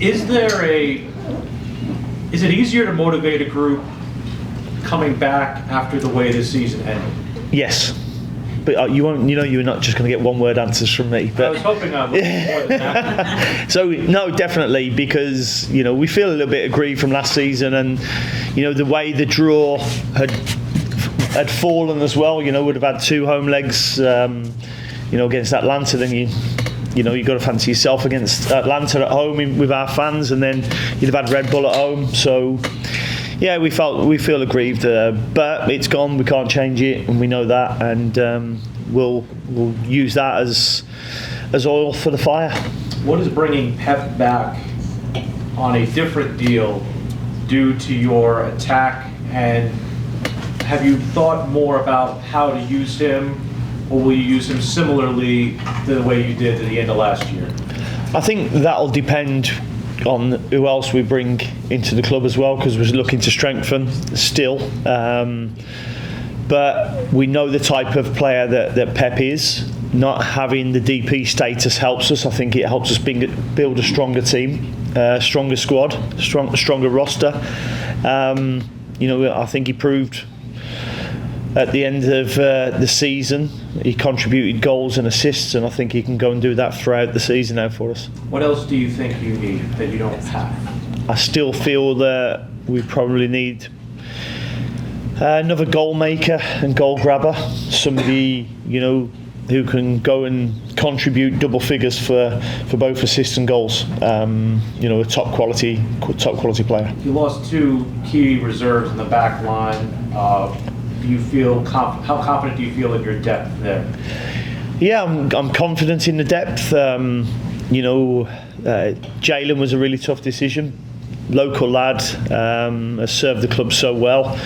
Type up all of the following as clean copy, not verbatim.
Is it easier to motivate a group coming back after the way this season ended? Yes. But you won't. You're not just going to get one-word answers from me. But I was hoping I would more than that. So no, definitely, because we feel a little bit aggrieved from last season, and the way the draw had fallen as well. Would have had 2 home legs. Against Atlanta, then you've got to fancy yourself against Atlanta at home with our fans, and then you'd have had Red Bull at home. So. Yeah, we feel aggrieved, but it's gone. We can't change it, and we know that, and we'll use that as oil for the fire. What is bringing Pep back on a different deal due to your attack, and have you thought more about how to use him, or will you use him similarly to the way you did at the end of last year? I think that'll depend on who else we bring into the club as well, because we're looking to strengthen still, but we know the type of player that Pep is. Not having the DP status helps us. I think it helps us build a stronger team, stronger squad, stronger roster. I think he proved at the end of the season he contributed goals and assists, and I think he can go and do that throughout the season now for us. What else do you think you need that you don't have? I still feel that we probably need another goal maker and goal grabber, somebody who can go and contribute double figures for both assists and goals. A top quality player. You lost 2 key reserves in the back line. Do you feel how confident do you feel in your depth there? Yeah, I'm confident in the depth. Jalen was a really tough decision. Local lad, has served the club so well.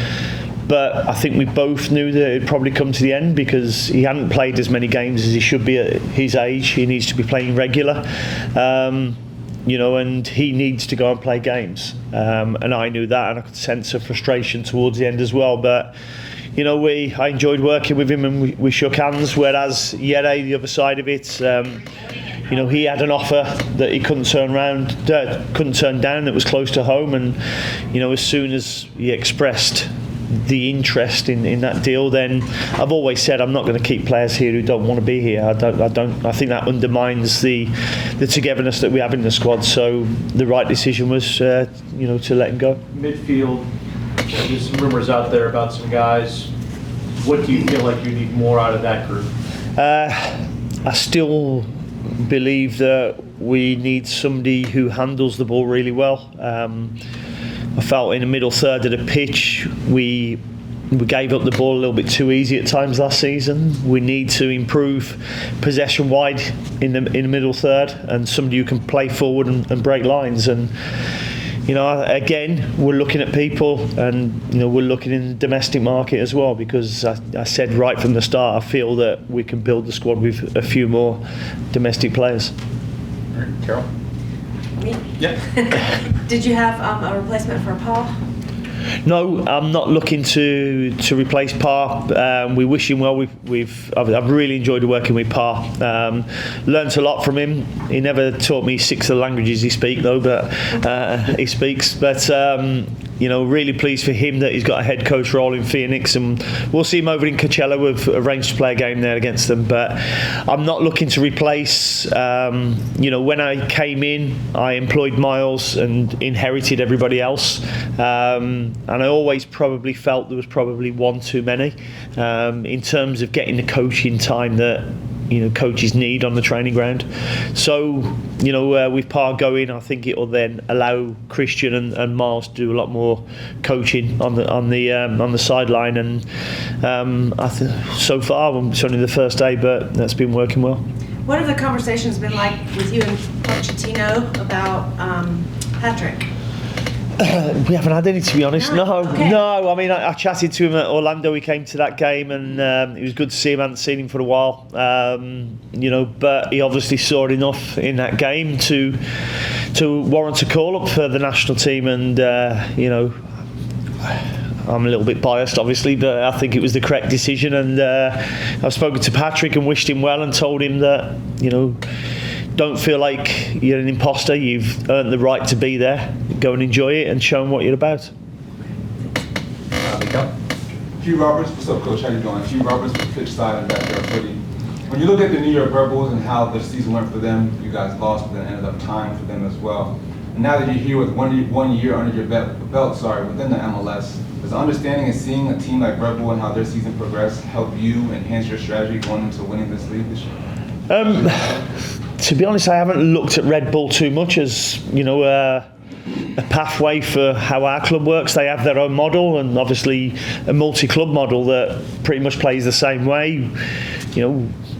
But I think we both knew that it'd probably come to the end, because he hadn't played as many games as he should be at his age. He needs to be playing regular. And he needs to go and play games. And I knew that, and I could sense a frustration towards the end as well. But I enjoyed working with him, and we shook hands. Whereas Yere, the other side of it, he had an offer that he couldn't turn down, that was close to home, and as soon as he expressed the interest in that deal, then I've always said I'm not going to keep players here who don't want to be here. I think that undermines the togetherness that we have in the squad. So the right decision was to let him go. Midfield, there's some rumors out there about some guys. What do you feel like you need more out of that group? I still believe that we need somebody who handles the ball really well. I felt in the middle third of the pitch we gave up the ball a little bit too easy at times last season. We need to improve possession wide in the middle third, and somebody who can play forward and break lines. And again, we're looking at people, and we're looking in the domestic market as well, because I said right from the start I feel that we can build the squad with a few more domestic players. All right, Carol. Me? Yeah. Did you have a replacement for Paul? No, I'm not looking to replace Pa. We wish him well. I've really enjoyed working with Pa. Learned a lot from him. He never taught me 6 of the languages he speaks, though, but he speaks. But really pleased for him that he's got a head coach role in Phoenix, and we'll see him over in Coachella. We've arranged to play a game there against them. But I'm not looking to replace. When I came in, I employed Miles and inherited everybody else. And I always probably felt there was probably one too many in terms of getting the coaching time that coaches need on the training ground. So with Pa going, I think it will then allow Christian and Miles to do a lot more coaching on the sideline. And so far, it's only the first day, but that's been working well. What have the conversations been like with you and Pochettino about Patrick? We haven't had any, to be honest. Okay. No. I mean, I chatted to him at Orlando. He came to that game, and it was good to see him. I hadn't seen him for a while, but he obviously saw enough in that game to warrant a call up for the national team. And I'm a little bit biased, obviously, but I think it was the correct decision. And I've spoken to Patrick and wished him well, and told him that don't feel like you're an imposter. You've earned the right to be there. Go and enjoy it and show them what you're about. Hugh Roberts, what's up, Coach? How you doing? Hugh Roberts with Pitch Side and Backyard Footy. When you look at the New York Red Bulls and how the season went for them, you guys lost, but then ended up tying for them as well. And now that you're here with one year under your belt, within the MLS, does understanding and seeing a team like Red Bull and how their season progressed help you enhance your strategy going into winning this league this year? To be honest, I haven't looked at Red Bull too much as, a pathway for how our club works. They have their own model, and obviously a multi-club model that pretty much plays the same way.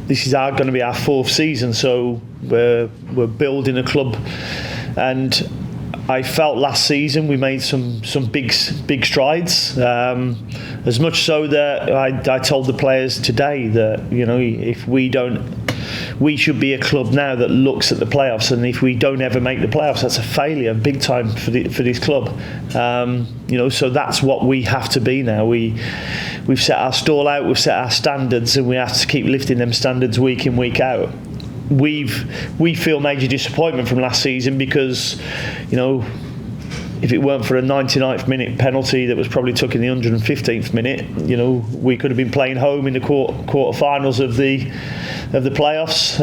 This is going to be our 4th season, so we're building a club, and I felt last season we made some big strides. As much so that I told the players today that if we should be a club now that looks at the playoffs, and if we don't ever make the playoffs, that's a failure, big time for this club. So that's what we have to be now. We've set our stall out, we've set our standards, and we have to keep lifting them standards week in, week out. We feel major disappointment from last season because, if it weren't for a 99th minute penalty that was probably took in the 115th minute, we could have been playing home in the quarterfinals of the playoffs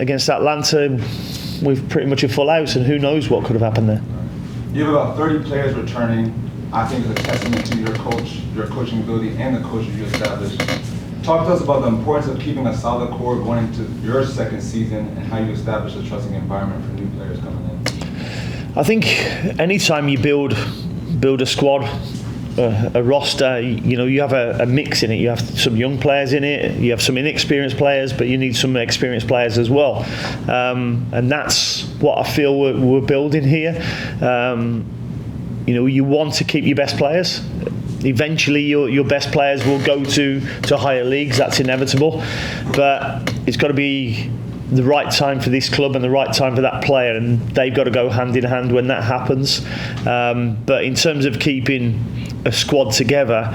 against Atlanta with pretty much a full house, and who knows what could have happened there. You have about 30 players returning. I think it's a testament to your coaching ability and the culture you established. Talk to us about the importance of keeping a solid core going into your 2nd season and how you establish a trusting environment for new players coming in. I think anytime you build a squad, a roster, you have a mix in it. You have some young players in it, you have some inexperienced players, but you need some experienced players as well. And that's what I feel we're building here. You want to keep your best players. Eventually your best players will go to higher leagues, that's inevitable. But it's got to be the right time for this club and the right time for that player, and they've got to go hand in hand when that happens. But in terms of keeping a squad together,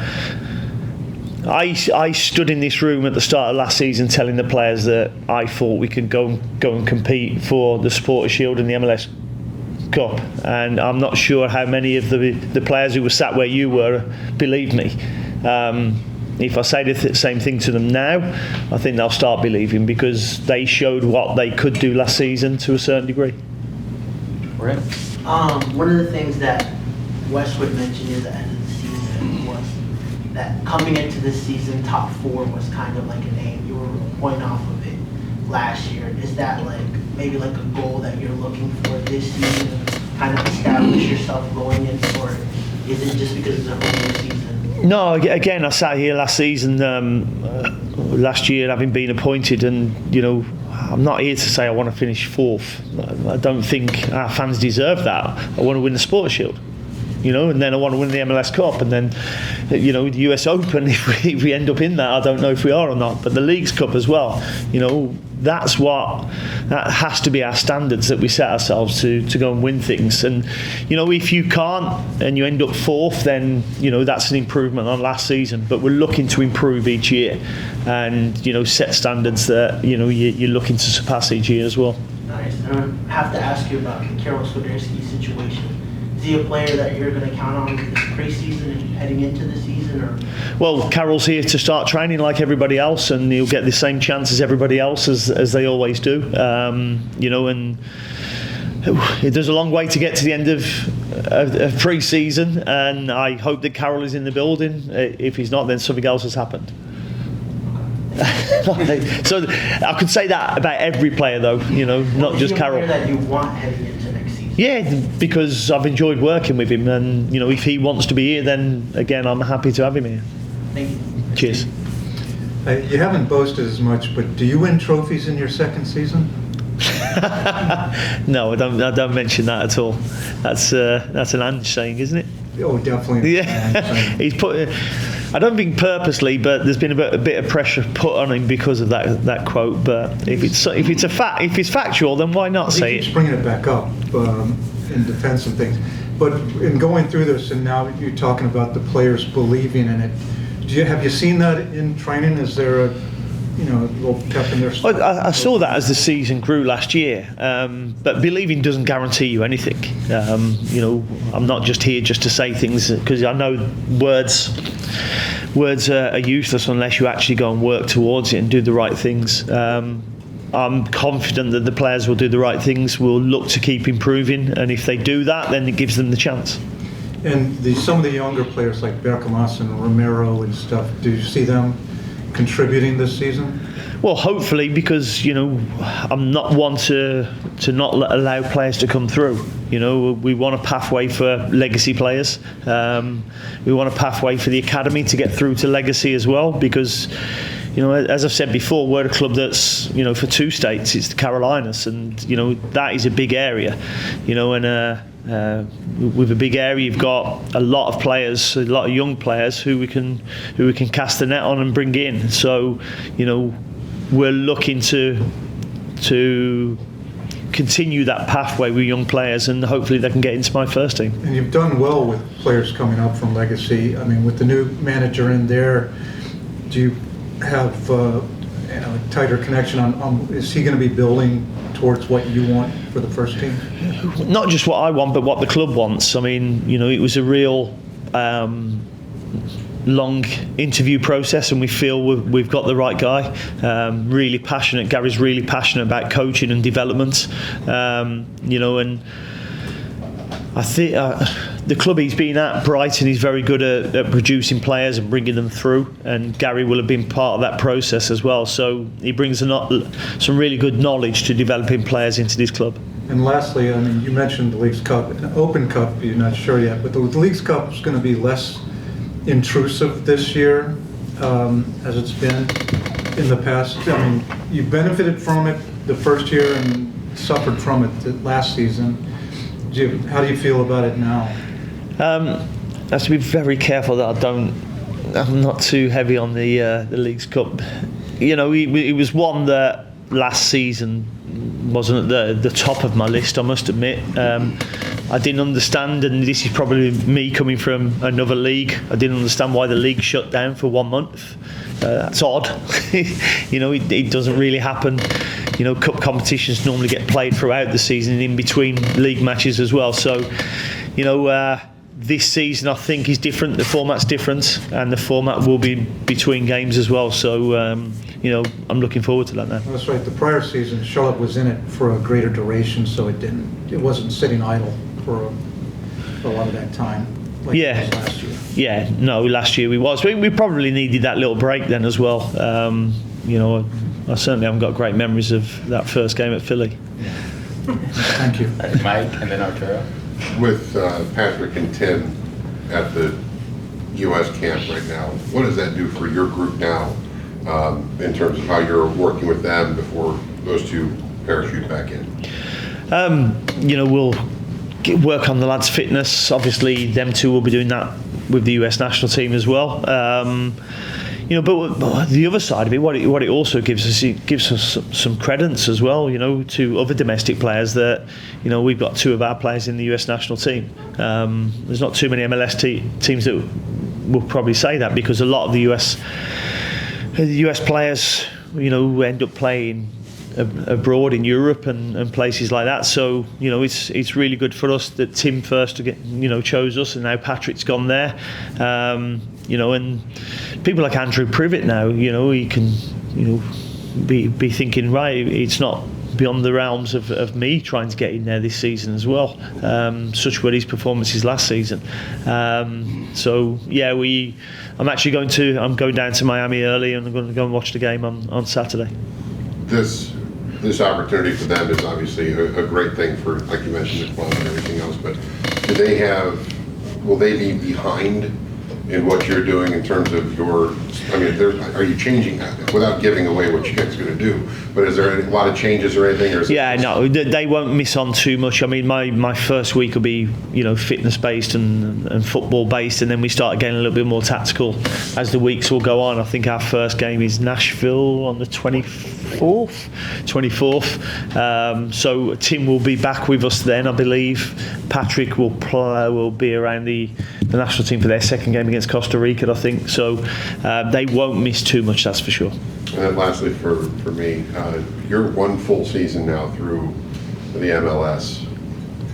I stood in this room at the start of last season telling the players that I thought we could go and compete for the Supporters' Shield and the MLS Cup, and I'm not sure how many of the players who were sat where you were believed me. If I say the same thing to them now, I think they'll start believing, because they showed what they could do last season to a certain degree. Right. One of the things that Westwood mentioned at the end of the season was that coming into this season, top 4 was kind of like an aim. You were a point off of it last year. Is that maybe a goal that you're looking for this season, and kind of establish yourself going in, or is it just because it's a whole new season? No, again, I sat here last season, last year, having been appointed, and I'm not here to say I want to finish 4th. I don't think our fans deserve that. I want to win the Supporters' Shield, and then I want to win the MLS Cup, and then, the US Open. If we end up in that, I don't know if we are or not. But the Leagues Cup as well. That has to be our standards that we set ourselves to go and win things. And if you can't and you end up 4th, then that's an improvement on last season. But we're looking to improve each year, and set standards that you're looking to surpass each year as well. Nice. I have to ask you about the Karol Swiderski's situation. Is he a player that you're going to count on this preseason and heading into the season? Or? Well, Karol's here to start training like everybody else, and he'll get the same chance as everybody else, as they always do. And there's a long way to get to the end of pre-season, and I hope that Karol is in the building. If he's not, then something else has happened. So I could say that about every player, though. Not just Karol. Is he a player that you want heading into next season? Yeah, because I've enjoyed working with him, and if he wants to be here, then again I'm happy to have him here. Thank you. Cheers. You haven't boasted as much, but do you win trophies in your 2nd season? No, I don't mention that at all. That's an Ange saying, isn't it? Oh, definitely. Yeah, he's put. I don't think purposely, but there's been a bit of pressure put on him because of that quote. But if it's factual, then why not say it? He keeps bringing it back up in defense of things. But in going through this, and now you're talking about the players believing in it. Have you seen that in training? Is there a little pep in their step. I saw that as the season grew last year, but believing doesn't guarantee you anything. I'm not just here just to say things, because I know words are useless unless you actually go and work towards it and do the right things. I'm confident that the players will do the right things, will look to keep improving, and if they do that, then it gives them the chance. And some of the younger players like Berkamas and Romero and stuff, do you see them contributing this season? Well, hopefully, because I'm not one to not allow players to come through. We want a pathway for legacy players. We want a pathway for the academy to get through to legacy as well, because as I've said before, we're a club that's for two states. It's the Carolinas, and that is a big area. And with a big area, you've got a lot of players, a lot of young players who we can cast the net on and bring in. So we're looking to continue that pathway with young players, and hopefully they can get into my first team. And you've done well with players coming up from Legacy. I mean, with the new manager in there, do you have a tighter connection on is he going to be building towards what you want for the first team? Not just what I want, but what the club wants. I mean, it was a real long interview process, and we feel we've got the right guy. Really passionate. Gary's really passionate about coaching and development. And I think the club he's been at, Brighton, he's very good at producing players and bringing them through, and Gary will have been part of that process as well. So he brings some really good knowledge to developing players into this club. And lastly, I mean, you mentioned the Leagues Cup. An Open Cup, you're not sure yet, but the Leagues Cup is going to be less intrusive this year as it's been in the past. I mean, you benefited from it the first year and suffered from it the last season. How do you feel about it now? I have to be very careful that I'm not too heavy on the Leagues Cup. It was one that last season wasn't at the top of my list, I must admit. I didn't understand, and this is probably me coming from another league, I didn't understand why the league shut down for 1 month. That's odd. It doesn't really happen. Cup competitions normally get played throughout the season in between league matches as well. So, this season I think is different. The format's different, and the format will be between games as well. So, I'm looking forward to that now. That's right. The prior season, Charlotte was in it for a greater duration, so it wasn't sitting idle for a lot of that time. Like it was last year. Yeah. No, last year we was. We probably needed that little break then as well. I certainly haven't got great memories of that first game at Philly. Yeah. Thank you. Mike, and then Arturo. With Patrick and Tim at the U.S. camp right now, what does that do for your group now in terms of how you're working with them before those two parachute back in? We'll work on the lads' fitness. Obviously, them two will be doing that with the US national team as well. But the other side of it, what it also gives us, it gives us some credence as well, to other domestic players that, we've got two of our players in the US national team. There's not too many MLS teams that will probably say that, because a lot of the US players, end up playing abroad in Europe and places like that. So it's really good for us that Tim first chose us, and now Patrick's gone there. And people like Andrew Privet now, he can be thinking, right, it's not beyond the realms of me trying to get in there this season as well. Such were his performances last season. So yeah, I'm going down to Miami early, and I'm going to go and watch the game on Saturday. This opportunity for them is obviously a great thing for, like you mentioned, the club and everything else, but will they be behind in what you're doing in terms of are you changing that without giving away what you guys are going to do? But is there a lot of changes or anything? No, they won't miss on too much. I mean, my first week will be, fitness based and football based, and then we start getting a little bit more tactical as the weeks will go on. I think our first game is Nashville on the 24th. So Tim will be back with us then, I believe. Patrick will be around the national team for their second game against Costa Rica, I think. So they won't miss too much, that's for sure. And then lastly, for me, you're one full season now through the MLS.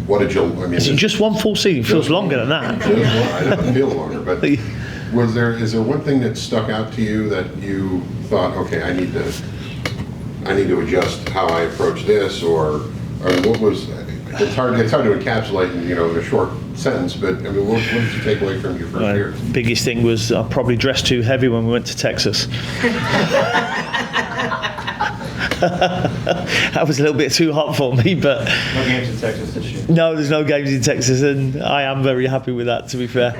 What did you? I mean, Is it just one full season? It feels longer than that. I don't feel longer, but is there one thing that stuck out to you that you thought, okay, I need to adjust how I approach this, or what was? It's hard to encapsulate in a short sentence, but I mean, what did you take away from your first year? Biggest thing was I probably dressed too heavy when we went to Texas. That was a little bit too hot for me, but No games in Texas this year. no, there's no games in Texas, and I am very happy with that, to be fair.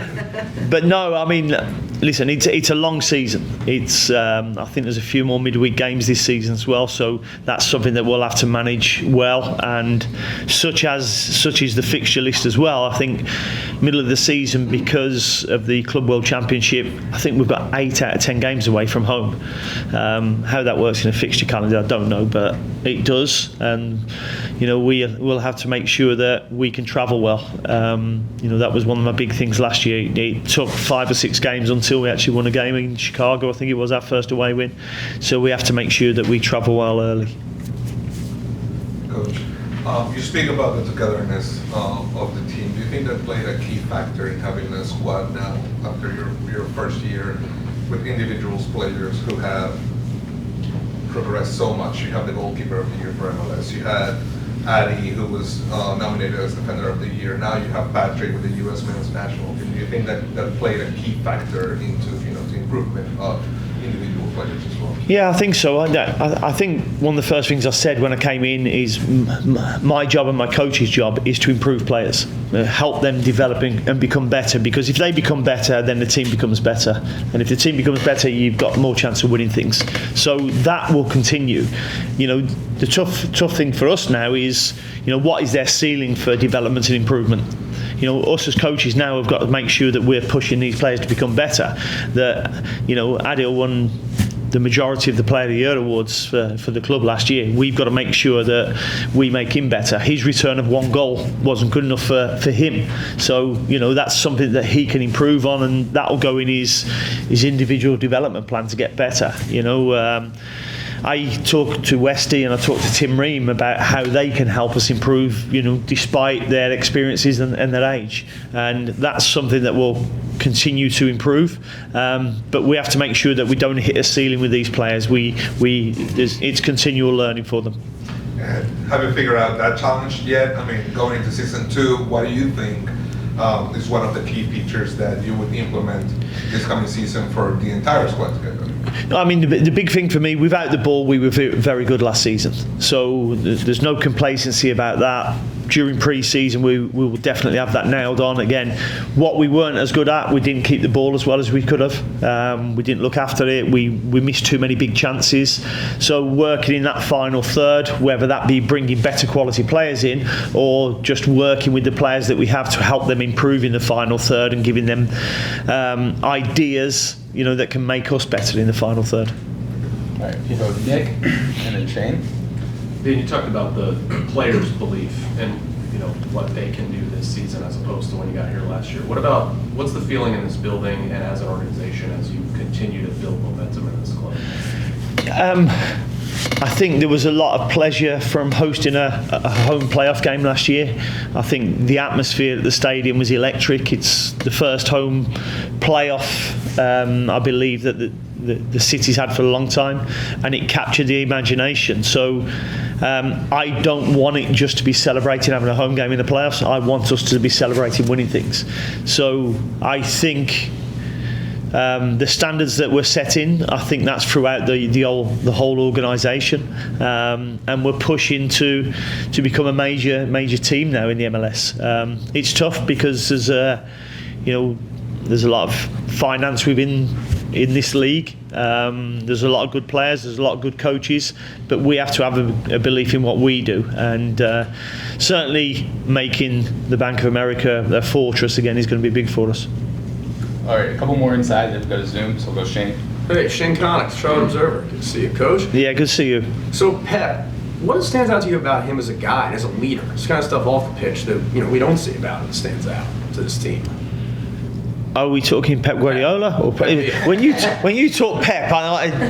But no, I mean, listen, it's a long season. It's I think there's a few more midweek games this season as well, so that's something that we'll have to manage well. And such is the fixture list as well. I think middle of the season, because of the Club World Championship, I think we've got 8 out of 10 games away from home. How that works in a fixture calendar, I don't know, but it does, and we'll have to make sure that we can travel well. That was one of my big things last year. It took 5 or 6 games until we actually won a game in Chicago. I think it was our first away win, so we have to make sure that we travel well early. Coach, you speak about the togetherness of the team. Do you think that played a key factor in having a squad now after your first year with individuals, players who have progressed so much? You have the goalkeeper of the year for MLS. You had Addy, who was nominated as Defender of the Year. Now you have Patrick with the U.S. Men's National Team. Do you think that played a key factor into the improvement of individual players as well? Yeah, I think so. I think one of the first things I said when I came in is my job and my coach's job is to improve players, help them develop and become better, because if they become better, then the team becomes better. And if the team becomes better, you've got more chance of winning things. So that will continue. The tough thing for us now is, what is their ceiling for development and improvement? Us as coaches now have got to make sure that we're pushing these players to become better. That, Adil won the majority of the Player of the Year awards for the club last year. We've got to make sure that we make him better. His return of 1 goal wasn't good enough for him. So, that's something that he can improve on, and that'll go in his individual development plan to get better. I talked to Westy and I talked to Tim Ream about how they can help us improve, despite their experiences and their age. And that's something that will continue to improve. But we have to make sure that we don't hit a ceiling with these players. It's continual learning for them. And have you figured out that challenge yet? I mean, going into season 2, what do you think is one of the key features that you would implement this coming season for the entire squad together? I mean, the big thing for me, without the ball, we were very good last season. So there's no complacency about that. During pre-season, we will definitely have that nailed on. Again, what we weren't as good at, we didn't keep the ball as well as we could have. We didn't look after it. We missed too many big chances. So working in that final third, whether that be bringing better quality players in or just working with the players that we have to help them improve in the final third and giving them ideas, that can make us better in the final third. All right, you go Nick and then Shane. Then you talked about the players' belief and what they can do this season as opposed to when you got here last year. What's the feeling in this building and as an organization as you continue to build momentum in this club? I think there was a lot of pleasure from hosting a home playoff game last year. I think the atmosphere at the stadium was electric. It's the first home playoff I believe that the city's had for a long time, and it captured the imagination. So I don't want it just to be celebrating having a home game in the playoffs. I want us to be celebrating winning things. So I think the standards that we're setting, I think that's throughout the whole organisation, and we're pushing to become a major team now in the MLS. It's tough because there's a lot of finance within this league. There's a lot of good players, there's a lot of good coaches, but we have to have a belief in what we do, and certainly making the Bank of America a fortress again is going to be big for us. All right, a couple more inside, then we've got a Zoom, so we'll go Shane. Hey, Shane Connick, Charlotte Observer. Good to see you, Coach. Yeah, good to see you. So, Pep, what stands out to you about him as a guy and as a leader? This kind of stuff off the pitch that we don't see about him that stands out to this team. Are we talking Pep Guardiola? Or when you talk Pep,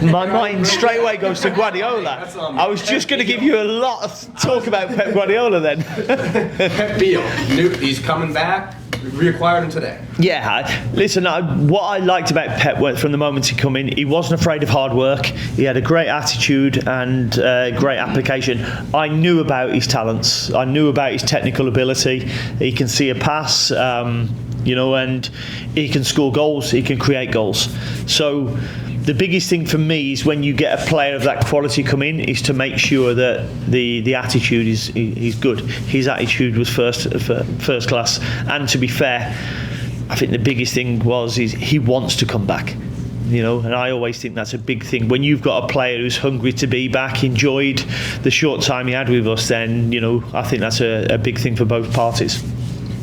my mind straight away goes to Guardiola. I was just going to give you a lot of talk about Pep Guardiola then. Pep Biel, he's coming back. We reacquired him today. Yeah, listen, what I liked about Pep from the moment he come in, he wasn't afraid of hard work. He had a great attitude and great application. I knew about his talents. I knew about his technical ability. He can see a pass, and he can score goals. He can create goals. So the biggest thing for me is when you get a player of that quality come in is to make sure that the attitude is good. His attitude was first class, and to be fair, I think the biggest thing is he wants to come back. And I always think that's a big thing. When you've got a player who's hungry to be back, enjoyed the short time he had with us, then I think that's a big thing for both parties.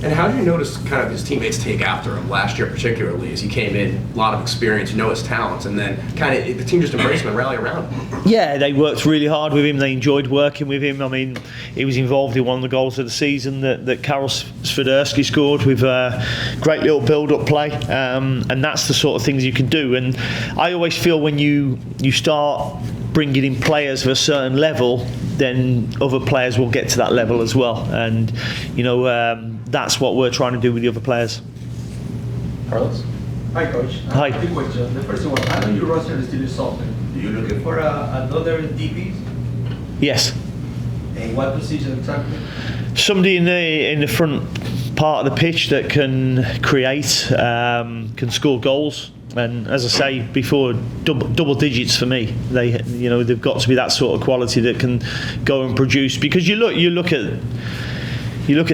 And how did you notice kind of his teammates take after him last year, particularly as he came in, a lot of experience, his talents, and then kind of the team just embraced him and rallied around him? Yeah, they worked really hard with him. They enjoyed working with him. I mean, he was involved in one of the goals of the season that Karol Swiderski scored with a great little build-up play, and that's the sort of things you can do. And I always feel when you start bringing in players of a certain level, then other players will get to that level as well. And that's what we're trying to do with the other players. Carlos? Hi, Coach. Hi. Two questions. The first one, I know your roster is still softer. Do you looking for another DP? Yes. In what position exactly? Somebody in the front part of the pitch that can create, can score goals. And as I say before, double digits for me. They've got to be that sort of quality that can go and produce. Because you look at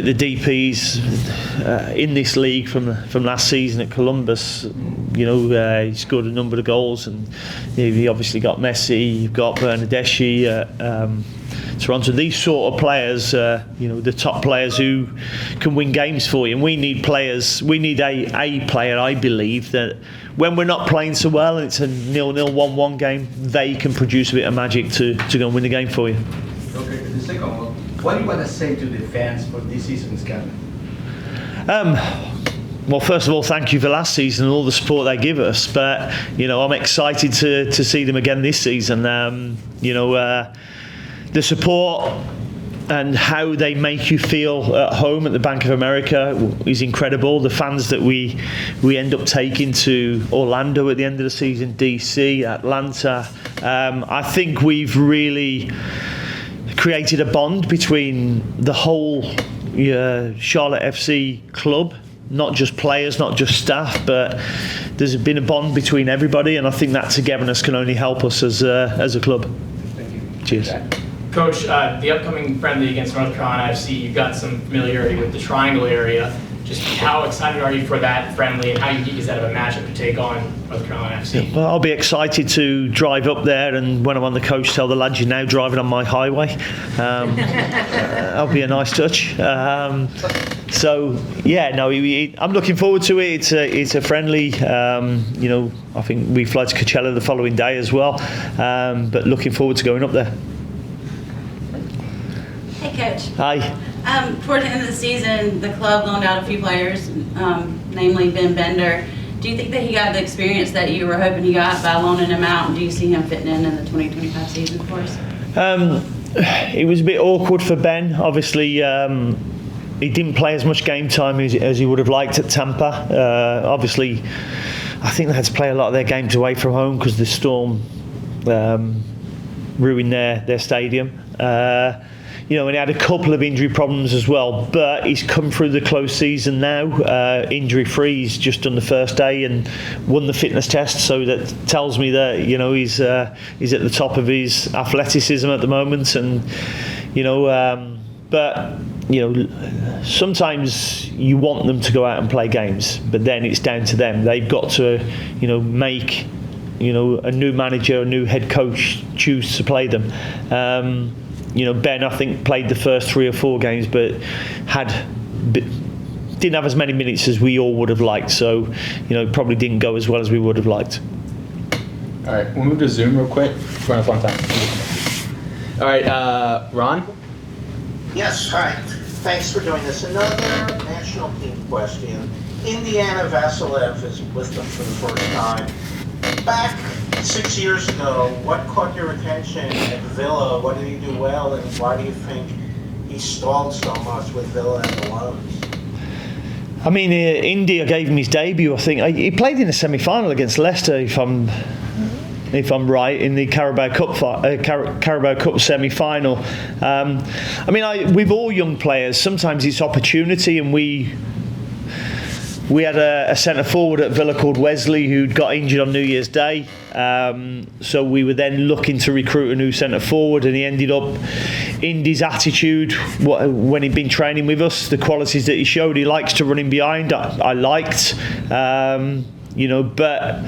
the DPs in this league from last season at Columbus. He scored a number of goals, and he obviously got Messi. You've got Bernardeschi at Toronto. These sort of players, the top players who can win games for you. And we need players. We need a player, I believe, that when we're not playing so well and it's a 0-0, 1-1 game, they can produce a bit of magic to go and win the game for you. Okay, the second one. What do you want to say to the fans for this season's coming? Well, first of all, thank you for last season and all the support they give us. But I'm excited to see them again this season. The support and how they make you feel at home at the Bank of America is incredible. The fans that we end up taking to Orlando at the end of the season, DC, Atlanta. I think we've really created a bond between the whole Charlotte FC club, not just players, not just staff, but there's been a bond between everybody, and I think that togetherness can only help us as a club. Thank you. Cheers. Coach, the upcoming friendly against North Carolina FC, you've got some familiarity with the Triangle area. Just how excited are you for that friendly, and how unique is that of a matchup to take on North Carolina FC? Well, I'll be excited to drive up there, and when I'm on the coach, tell the lads you're now driving on my highway. That'll be a nice touch. I'm looking forward to it. It's a friendly. I think we fly to Coachella the following day as well. But looking forward to going up there. Hey, Coach. Hi. Toward the end of the season, the club loaned out a few players, namely Ben Bender. Do you think that he got the experience that you were hoping he got by loaning him out, and do you see him fitting in the 2025 season for us? It was a bit awkward for Ben. Obviously, he didn't play as much game time as he would have liked at Tampa. Obviously, I think they had to play a lot of their games away from home because the storm ruined their stadium. And he had a couple of injury problems as well, but he's come through the close season now, injury-free. He's just done the first day and won the fitness test, so that tells me that he's at the top of his athleticism at the moment. And sometimes you want them to go out and play games, but then it's down to them. They've got to make a new manager, a new head coach choose to play them. Ben, I think, played the first 3 or 4 games, but didn't have as many minutes as we all would have liked. So, probably didn't go as well as we would have liked. All right, we'll move to Zoom real quick. We're on a fun time. All right, Ron? Yes, all right. Thanks for doing this. Another national team question. Indiana Vasilev is with them for the first time. Back 6 years ago, what caught your attention at Villa? What did he do well, and why do you think he stalled so much with Villa and the loans? I mean, India gave him his debut, I think. He played in the semi-final against Leicester, if I'm right, in the Carabao Cup semi-final. I mean, with all young players, sometimes it's opportunity, and we had a centre forward at Villa called Wesley who'd got injured on New Year's Day. So we were then looking to recruit a new centre forward, and he ended up, Indy's attitude when he'd been training with us, the qualities that he showed, he likes to run in behind. I liked, but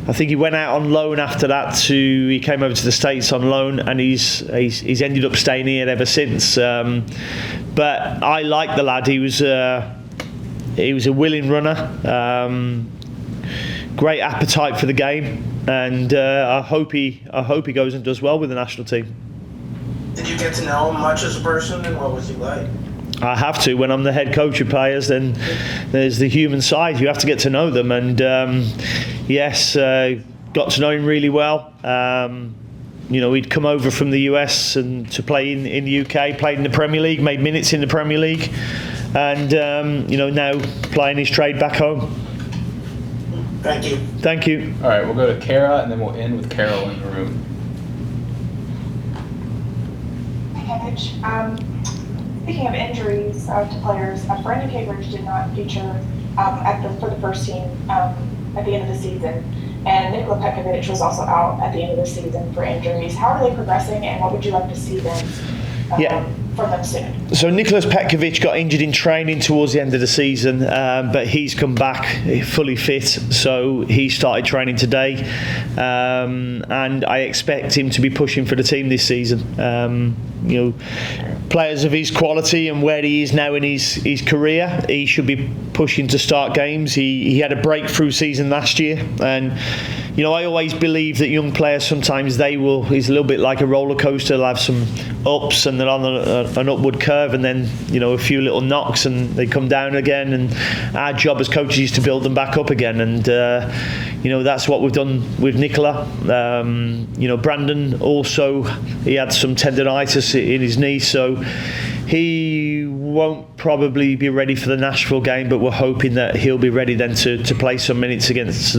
I think he went out on loan after that. He came over to the States on loan, and he's ended up staying here ever since. But I like the lad. He was a willing runner, great appetite for the game, and I hope he goes and does well with the national team. Did you get to know him much as a person, and what was he like? I have to. When I'm the head coach of players, then there's the human side. You have to get to know them, and yes, got to know him really well. He'd come over from the US and to play in the UK, played in the Premier League, made minutes in the Premier League, and now playing his trade back home. Thank you. Thank you. All right, we'll go to Kara, and then we'll end with Carol in the room. Speaking of injuries to players, Brandon Cambridge did not feature for the first team at the end of the season, and Nikola Petkovic was also out at the end of the season for injuries. How are they progressing, and what would you like to see them from them soon? So Nicholas Petkovic got injured in training towards the end of the season, but he's come back fully fit, so he started training today, and I expect him to be pushing for the team this season. Players of his quality and where he is now in his career, he should be pushing to start games. He had a breakthrough season last year, and I always believe that young players sometimes he's a little bit like a roller coaster. They'll have some ups and they're on an upward curve, and then a few little knocks and they come down again, and our job as coaches is to build them back up again, and that's what we've done with Nicola. Brandon also, he had some tendonitis in his knee, so he won't probably be ready for the Nashville game, but we're hoping that he'll be ready then to play some minutes against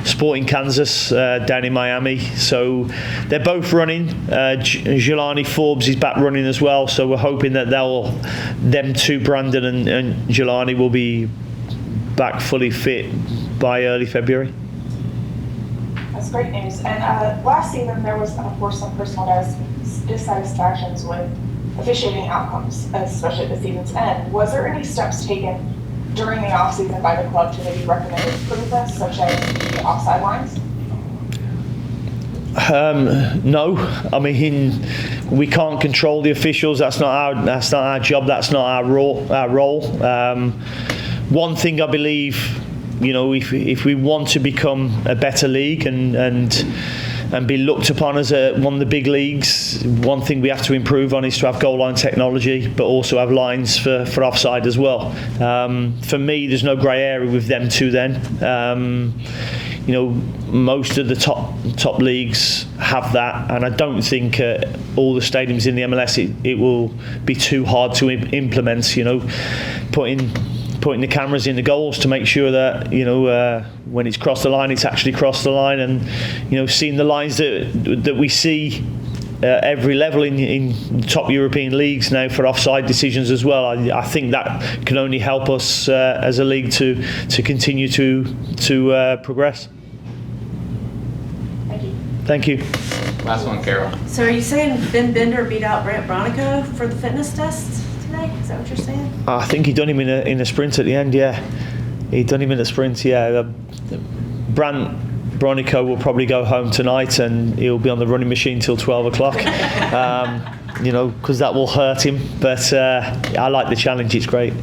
Sporting Kansas down in Miami. So they're both running. Jelani Forbes is back running as well, so we're hoping that them two, Brandon and Jelani, will be back fully fit by early February. That's great news. And last season there was, of course, some personal dissatisfactions with officiating outcomes, especially at the season's end. Was there any steps taken during the offseason by the club to maybe recommend improvements, such as the offside lines? No, I mean we can't control the officials. That's not our job. That's not our role. One thing I believe, if we want to become a better league and be looked upon as one of the big leagues, one thing we have to improve on is to have goal line technology, but also have lines for offside as well. For me, there's no grey area with them two then. Most of the top leagues have that, and I don't think all the stadiums in the MLS it will be too hard to implement. Putting the cameras in the goals to make sure that when it's crossed the line, it's actually crossed the line, and seeing the lines that we see every level in top European leagues now for offside decisions as well. I think that can only help us as a league to continue to progress. Thank you. Last one, Carol. So are you saying Ben Bender beat out Brant Bronico for the fitness test today? Is that what you're saying? I think he done him in a sprint at the end. Yeah, he done him in a sprint. Yeah, Brant Bronico will probably go home tonight and he'll be on the running machine till 12 o'clock. Because that will hurt him. But I like the challenge. It's great.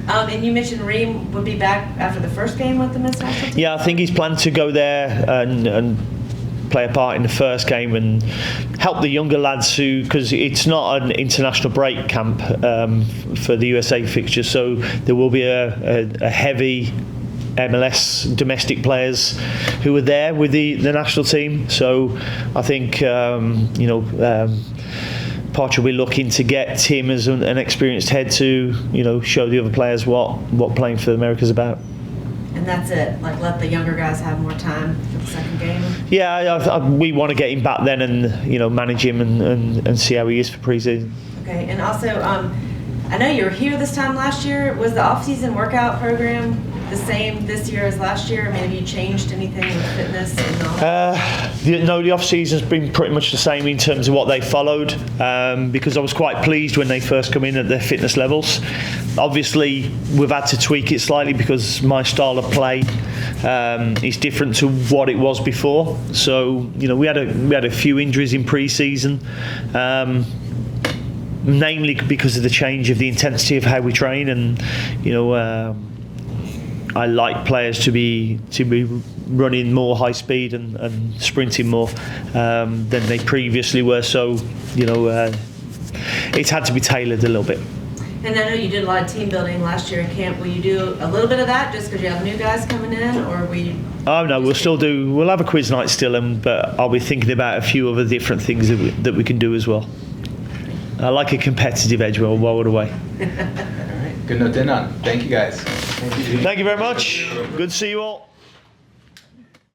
And you mentioned Reem would be back after the first game with the men's national team? Yeah, I think he's planned to go there and play a part in the first game and help the younger lads because it's not an international break camp for the USA fixture, so there will be a heavy MLS domestic players who are there with the national team. So I think Poch will be looking to get Tim as an experienced head to show the other players what playing for America is about. And that's it, like let the younger guys have more time for the second game? Yeah, we want to get him back then and manage him and see how he is for pre-season. Okay, and also I know you were here this time last year. Was the off-season workout program the same this year as last year? I mean, have you changed anything with fitness and all that? No, the off-season's been pretty much the same in terms of what they followed, because I was quite pleased when they first come in at their fitness levels. Obviously, we've had to tweak it slightly because my style of play is different to what it was before. So, we had a few injuries in pre-season. Namely because of the change of the intensity of how we train, and I like players to be running more high speed and sprinting more than they previously were. So it's had to be tailored a little bit. And I know you did a lot of team building last year in camp. Will you do a little bit of that just because you have new guys coming in, or will you? Oh no, we'll have a quiz night still, but I'll be thinking about a few other different things that we can do as well. I like a competitive edge while we're away. All right, good note to end on. Thank you guys. Thank you very much. Good to see you all.